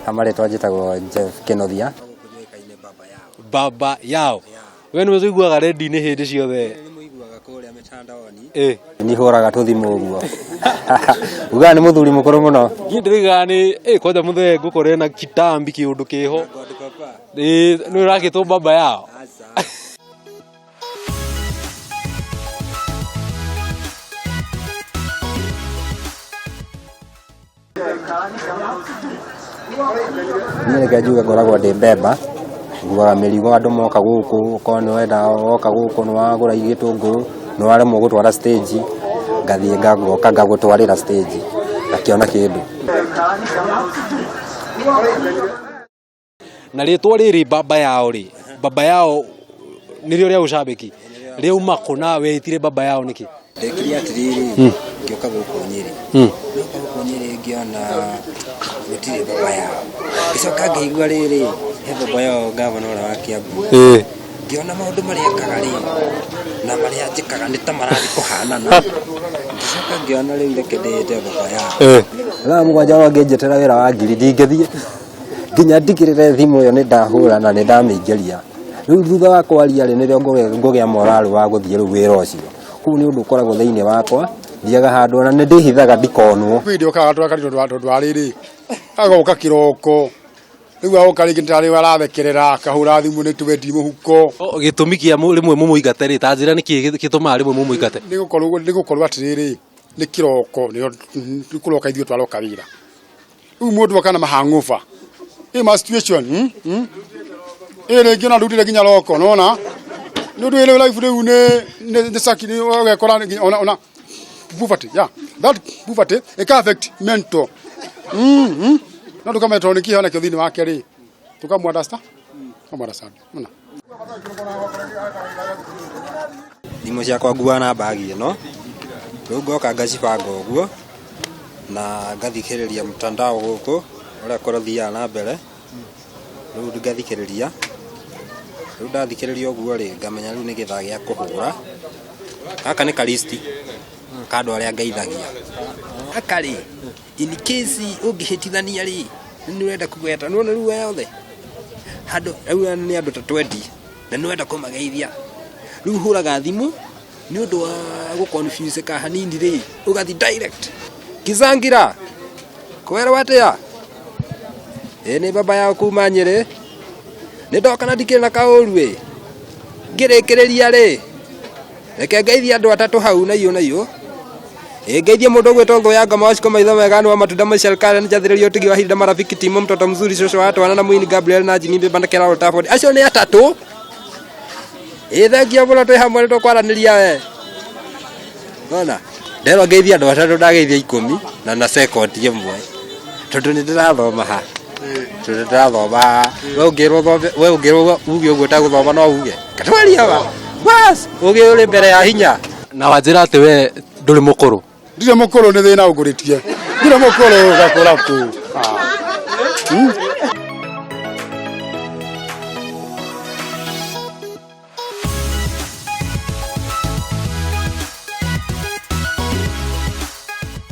Amaretwa njĩtagwo Jeff Kenothia. Baba yao. We nĩ ũiguaga rendi-inĩ hĩndĩ ciothe. Nĩ hũraga tũthimũ ũguo. Uga nĩ mũthuri mũkũrũ mũno. Niĩ ndĩrĩga nĩ kwanja mũthee ngũkore na kitambi kĩũndũ kĩho. Nĩ ũrakĩtwo baba yao. Niĩ reke njuge ngoragwo ndĩ mbemba. Nguaga mĩrigo andũ moka gũkũ, okorwo nĩ wenda woka gũkũ nĩ wagũra gĩtũngũrũ, nĩ waremwo gũtwara stage, ngathiĩ ngagoka ngagũtwarĩra stage, ngakĩona kĩndũ. Na rĩtwa rĩrĩ baba yao rĩ, baba yao nĩrĩo rĩa ũcambĩki, rĩauma kũ na wetire baba yao nĩkĩ? Ndekire atĩrĩrĩ, ngĩoka gũkũ Nyĩrĩ. Ngĩoka gũkũ Nyĩrĩ ngĩona gũtirĩ baba yao. Ngĩcoka ngĩigua rĩrĩ, he baba yao ngavana ũrĩa wa Kiambu. Ngĩona maũndũ marĩa ekaga rĩ, na marĩa njĩkaga nĩ ta marathiĩ kũhanana. Ngĩcoka ngĩona rĩu reke ndĩĩte baba yao. Thaa mũgwanja wangĩnjetera wĩra wa ngiri ndingĩthiĩ. Nginya ndigĩrĩre thimũ ĩyo nĩ ndahũra na nĩ ndamĩingĩria. Rĩu thutha wa kwaria rĩ nĩrĩo ngũgĩa morale wa gũthiĩ rĩu wĩra ũcio. Kũu nĩ ũndũ ũkoragwo thĩinĩ wakwa, thiaga handũ na nĩ ndĩhithaga ndikonwo. Video kaga twa rĩrĩ, agoka kĩroko. Rĩu agoka rĩngĩ ndarĩ warathekerera akahũra thimũ nĩ tũwendi mũhuko. Gĩtũmi kĩa rĩmwe mũmũingate rĩ, ta njĩra nĩkĩ gĩtũmaga rĩmwe mũmũingate? Nĩgũkorwo atĩrĩrĩ, nĩ kĩroko nĩ kũroka ithuĩ twaroka wĩra. Rĩu mũndũ akana mahang'over. Ma situation rĩngĩ ona ndutire nginya roko nona nĩ ũndũ ĩrĩ life rĩu nĩ saki ũgekora ona poverty that poverty it can affect mental na ndũkametwo nĩ kĩhona kĩo thĩinĩ wake rĩ tũkamwandasta mona thimũ ciakwa nguaga na bagi ĩno rĩu ngoka ngacibanga ũguo na ngathikĩrĩria mtandao gũkũ ũrĩa kũrothiaga na mbere rĩu ngathikĩrĩria rĩu ndathikĩrĩria ũguo rĩ ngamenya rĩu nĩ gĩthaa gĩa kũhũra gaka nĩ karisti ka andũ arĩa ngeithagia gaka rĩ in case ũngĩhĩtithania rĩ nĩ ũrenda kũgweta nĩ rĩu yothe handũ rĩu nĩ andũ ta 20 na nĩ ũrenda kũmageithia rĩu hũraga thimũ nĩ ũndũ wa gũconfuse ka hanini rĩ ũgathi direct Kizangira kwera watea nĩ baba yao kuma Nyĩrĩ nĩ ndoka na ndikĩrĩ na kaũru ngĩrĩkĩrĩria rĩ reke ngeithia andũ atatũ hau na iyo ngeithia mũndũ gwĩtwo Ngoyanga Mwaciko maitho mega nĩ wa matunda ma serikali nĩ njathĩrĩrio tigi wa hinda marafiki timu mtoto mzuri shosho watu wana Mwini Gabriel na Jimmy Banda Kera Old Trafford acio nĩ atatũ thengia mũno twĩ hamwe tũkwaranĩria we ona nderwo ngeithia andũ atatũ ndageithia 10 na second ĩmwe tondũ nĩ ndĩrathoma ha tũrathoma we ũngĩrwo uge ũguo ta gũthoma no uge katwaria wa bas uge ũrĩ mbere ya hinya na wanjĩra atĩ we ndũrĩ mũkũrũ ndirĩ mũkũrũ nĩ thĩna ũngũrĩtie ndirĩ mũkũrũ gakũra kũ